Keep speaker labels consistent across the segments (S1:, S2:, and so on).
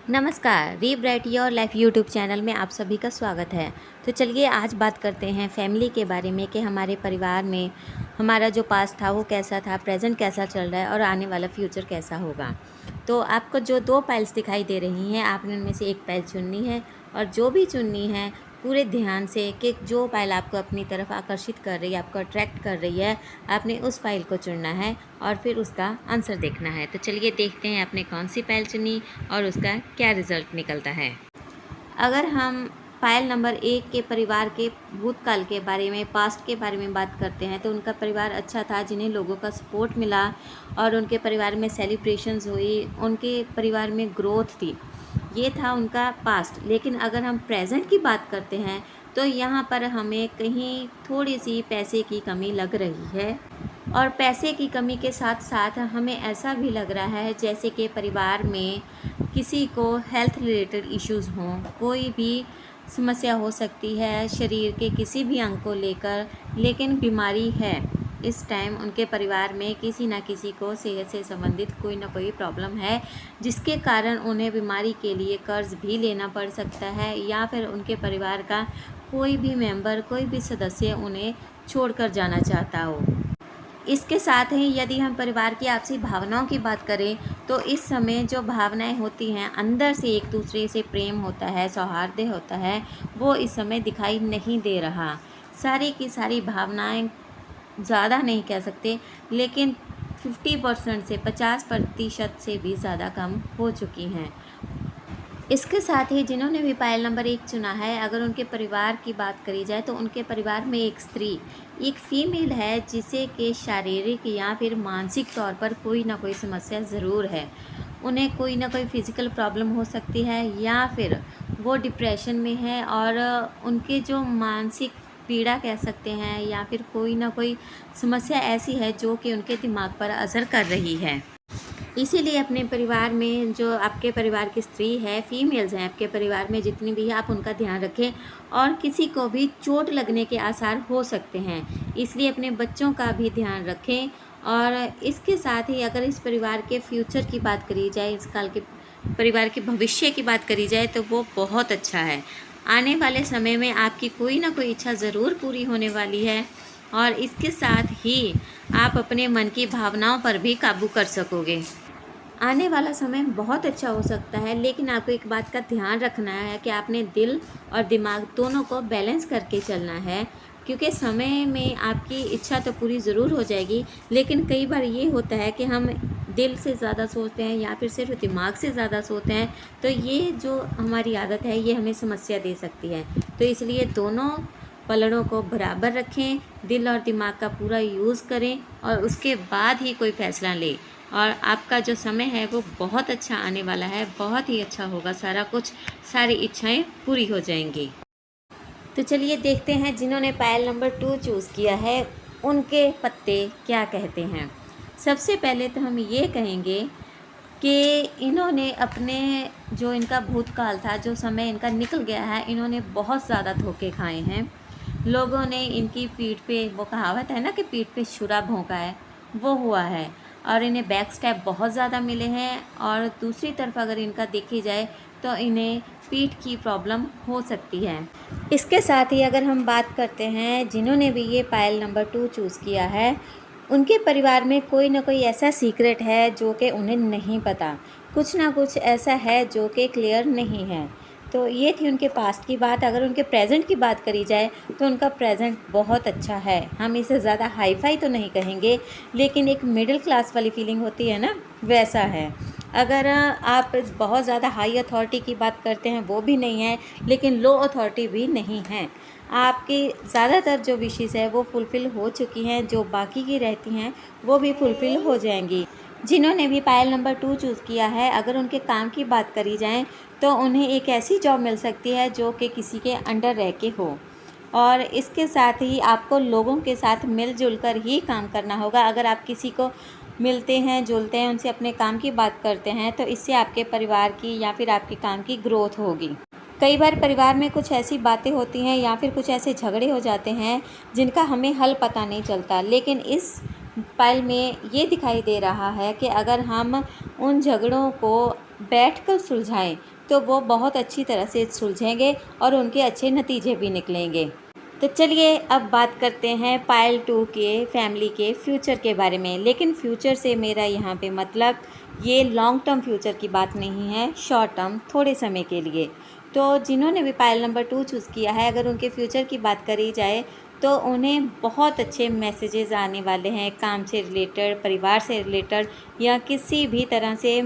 S1: नमस्कार, रीब्राइट your life YouTube channel में आप सभी का स्वागत है। तो चलिए आज बात करते हैं फैमिली के बारे में कि हमारे परिवार में हमारा जो पास्ट था वो कैसा था, प्रेजेंट कैसा चल रहा है और आने वाला फ्यूचर कैसा होगा। तो आपको जो 2 फाइल्स दिखाई दे रही हैं, आपने उनमें से एक फाइल चुननी है और जो भी चुननी है पूरे ध्यान से कि जो फाइल आपको अपनी तरफ आकर्षित कर रही है, आपको अट्रैक्ट कर रही है, आपने उस फाइल को चुनना है और फिर उसका आंसर देखना है। तो चलिए देखते हैं आपने कौन सी फाइल चुनी और उसका क्या रिज़ल्ट निकलता है। अगर हम फाइल नंबर 1 के परिवार के भूतकाल के बारे में, पास्ट के बारे में बात करते हैं तो उनका परिवार अच्छा था, जिन्हें लोगों का सपोर्ट मिला और उनके परिवार में सेलिब्रेशंस हुई, उनके परिवार में ग्रोथ थी। ये था उनका पास्ट। लेकिन अगर हम प्रेजेंट की बात करते हैं तो यहाँ पर हमें कहीं थोड़ी सी पैसे की कमी लग रही है और पैसे की कमी के साथ साथ हमें ऐसा भी लग रहा है जैसे कि परिवार में किसी को हेल्थ रिलेटेड इश्यूज़ हों, कोई भी समस्या हो सकती है शरीर के किसी भी अंग को लेकर, लेकिन बीमारी है। इस टाइम उनके परिवार में किसी न किसी को सेहत से संबंधित कोई ना कोई प्रॉब्लम है, जिसके कारण उन्हें बीमारी के लिए कर्ज भी लेना पड़ सकता है या फिर उनके परिवार का कोई भी मेंबर, कोई भी सदस्य उन्हें छोड़कर जाना चाहता हो। इसके साथ ही यदि हम परिवार की आपसी भावनाओं की बात करें तो इस समय जो भावनाएं होती हैं, अंदर से एक दूसरे से प्रेम होता है, सौहार्द होता है, वो इस समय दिखाई नहीं दे रहा। सारी की सारी भावनाएं, ज़्यादा नहीं कह सकते लेकिन 50% से 50% से भी ज़्यादा कम हो चुकी हैं। इसके साथ ही जिन्होंने भी फाइल नंबर 1 चुना है, अगर उनके परिवार की बात करी जाए तो उनके परिवार में एक स्त्री, एक फीमेल है जिसे कि शारीरिक या फिर मानसिक तौर पर कोई ना कोई समस्या ज़रूर है। उन्हें कोई ना कोई फिज़िकल प्रॉब्लम हो सकती है या फिर वो डिप्रेशन में है और उनके जो मानसिक पीड़ा कह सकते हैं या फिर कोई ना कोई समस्या ऐसी है जो कि उनके दिमाग पर असर कर रही है। इसीलिए अपने परिवार में जो आपके परिवार की स्त्री है, फीमेल्स हैं आपके परिवार में जितनी भी है, आप उनका ध्यान रखें और किसी को भी चोट लगने के आसार हो सकते हैं, इसलिए अपने बच्चों का भी ध्यान रखें। और इसके साथ ही अगर इस परिवार के फ्यूचर की बात करी जाए, इस काल के परिवार के भविष्य की बात करी जाए तो वो बहुत अच्छा है। आने वाले समय में आपकी कोई ना कोई इच्छा ज़रूर पूरी होने वाली है और इसके साथ ही आप अपने मन की भावनाओं पर भी काबू कर सकोगे। आने वाला समय बहुत अच्छा हो सकता है, लेकिन आपको एक बात का ध्यान रखना है कि आपने दिल और दिमाग दोनों को बैलेंस करके चलना है, क्योंकि समय में आपकी इच्छा तो पूरी ज़रूर हो जाएगी, लेकिन कई बार ये होता है कि हम दिल से ज़्यादा सोचते हैं या फिर सिर्फ दिमाग से ज़्यादा सोचते हैं, तो ये जो हमारी आदत है ये हमें समस्या दे सकती है। तो इसलिए दोनों पलड़ों को बराबर रखें, दिल और दिमाग का पूरा यूज़ करें और उसके बाद ही कोई फ़ैसला लें। और आपका जो समय है वो बहुत अच्छा आने वाला है, बहुत ही अच्छा होगा सारा कुछ, सारी इच्छाएं पूरी हो जाएंगी। तो चलिए देखते हैं जिन्होंने फाइल नंबर 2 चूज़ किया है उनके पत्ते क्या कहते हैं। सबसे पहले तो हम ये कहेंगे कि इन्होंने अपने जो इनका भूतकाल था, जो समय इनका निकल गया है, इन्होंने बहुत ज़्यादा धोखे खाए हैं। लोगों ने इनकी पीठ पे, वो कहावत है ना कि पीठ पे छुरा भोंका है, वो हुआ है और इन्हें बैक स्टैप बहुत ज़्यादा मिले हैं। और दूसरी तरफ अगर इनका देखी जाए तो इन्हें पीठ की प्रॉब्लम हो सकती है। इसके साथ ही अगर हम बात करते हैं जिन्होंने भी ये फाइल नंबर 2 चूज़ किया है, उनके परिवार में कोई ना कोई ऐसा सीक्रेट है जो कि उन्हें नहीं पता, कुछ ना कुछ ऐसा है जो कि क्लियर नहीं है। तो ये थी उनके पास्ट की बात। अगर उनके प्रेजेंट की बात करी जाए तो उनका प्रेजेंट बहुत अच्छा है। हम इसे ज़्यादा हाई फाई तो नहीं कहेंगे, लेकिन एक मिडिल क्लास वाली फीलिंग होती है ना, वैसा है। अगर आप बहुत ज़्यादा हाई अथॉरिटी की बात करते हैं वो भी नहीं है, लेकिन लो अथॉरिटी भी नहीं है। आपकी ज़्यादातर जो विशेज़ है वो फुलफ़िल हो चुकी हैं, जो बाकी की रहती हैं वो भी फुलफ़िल हो जाएंगी। जिन्होंने भी फाइल नंबर 2 चूज़ किया है, अगर उनके काम की बात करी जाए तो उन्हें एक ऐसी जॉब मिल सकती है जो कि किसी के अंडर रह के हो। और इसके साथ ही आपको लोगों के साथ मिलजुल कर ही काम करना होगा। अगर आप किसी को मिलते हैं, जुलते हैं, उनसे अपने काम की बात करते हैं तो इससे आपके परिवार की या फिर आपके काम की ग्रोथ होगी। कई बार परिवार में कुछ ऐसी बातें होती हैं या फिर कुछ ऐसे झगड़े हो जाते हैं जिनका हमें हल पता नहीं चलता, लेकिन इस फाइल में ये दिखाई दे रहा है कि अगर हम उन झगड़ों को बैठकर सुलझाएं तो वो बहुत अच्छी तरह से सुलझेंगे और उनके अच्छे नतीजे भी निकलेंगे। तो चलिए अब बात करते हैं पायल 2 के फैमिली के फ्यूचर के बारे में। लेकिन फ्यूचर से मेरा यहाँ पे मतलब ये लॉन्ग टर्म फ्यूचर की बात नहीं है, शॉर्ट टर्म थोड़े समय के लिए। तो जिन्होंने भी पायल नंबर 2 चूज़ किया है, अगर उनके फ्यूचर की बात करी जाए तो उन्हें बहुत अच्छे मैसेजेस आने वाले हैं, काम से रिलेटेड, परिवार से रिलेटेड या किसी भी तरह से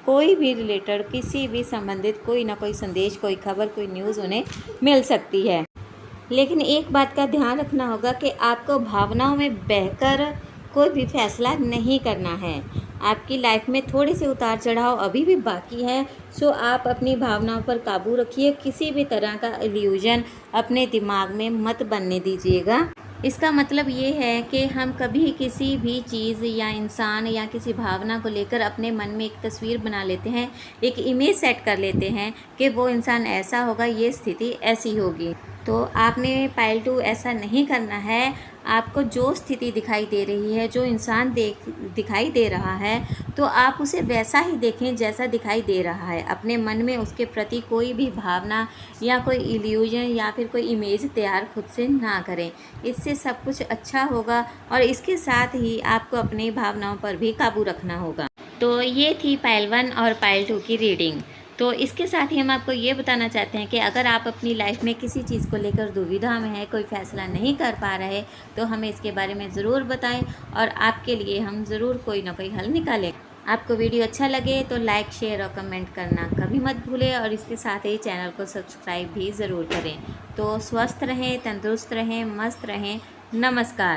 S1: कोई भी रिलेटेड, किसी भी संबंधित कोई ना कोई संदेश, कोई खबर, कोई न्यूज़ उन्हें मिल सकती है। लेकिन एक बात का ध्यान रखना होगा कि आपको भावनाओं में बहकर कोई भी फैसला नहीं करना है। आपकी लाइफ में थोड़े से उतार चढ़ाव अभी भी बाकी है, सो आप अपनी भावनाओं पर काबू रखिए। किसी भी तरह का इल्यूजन अपने दिमाग में मत बनने दीजिएगा। इसका मतलब ये है कि हम कभी किसी भी चीज़ या इंसान या किसी भावना को लेकर अपने मन में एक तस्वीर बना लेते हैं, एक इमेज सेट कर लेते हैं कि वो इंसान ऐसा होगा, ये स्थिति ऐसी होगी। तो आपने पायल 2 ऐसा नहीं करना है। आपको जो स्थिति दिखाई दे रही है, जो इंसान दिखाई दे रहा है, तो आप उसे वैसा ही देखें जैसा दिखाई दे रहा है। अपने मन में उसके प्रति कोई भी भावना या कोई इल्यूजन या फिर कोई इमेज तैयार खुद से ना करें। इससे सब कुछ अच्छा होगा और इसके साथ ही आपको अपनी भावनाओं पर भी काबू रखना होगा। तो ये थी पायल 1 और पायल 2 की रीडिंग। तो इसके साथ ही हम आपको ये बताना चाहते हैं कि अगर आप अपनी लाइफ में किसी चीज़ को लेकर दुविधा में हैं, कोई फ़ैसला नहीं कर पा रहे, तो हमें इसके बारे में ज़रूर बताएं और आपके लिए हम ज़रूर कोई ना कोई हल निकालें। आपको वीडियो अच्छा लगे तो लाइक, शेयर और कमेंट करना कभी मत भूलें और इसके साथ ही चैनल को सब्सक्राइब भी ज़रूर करें। तो स्वस्थ रहें, तंदुरुस्त रहें, मस्त रहें। नमस्कार।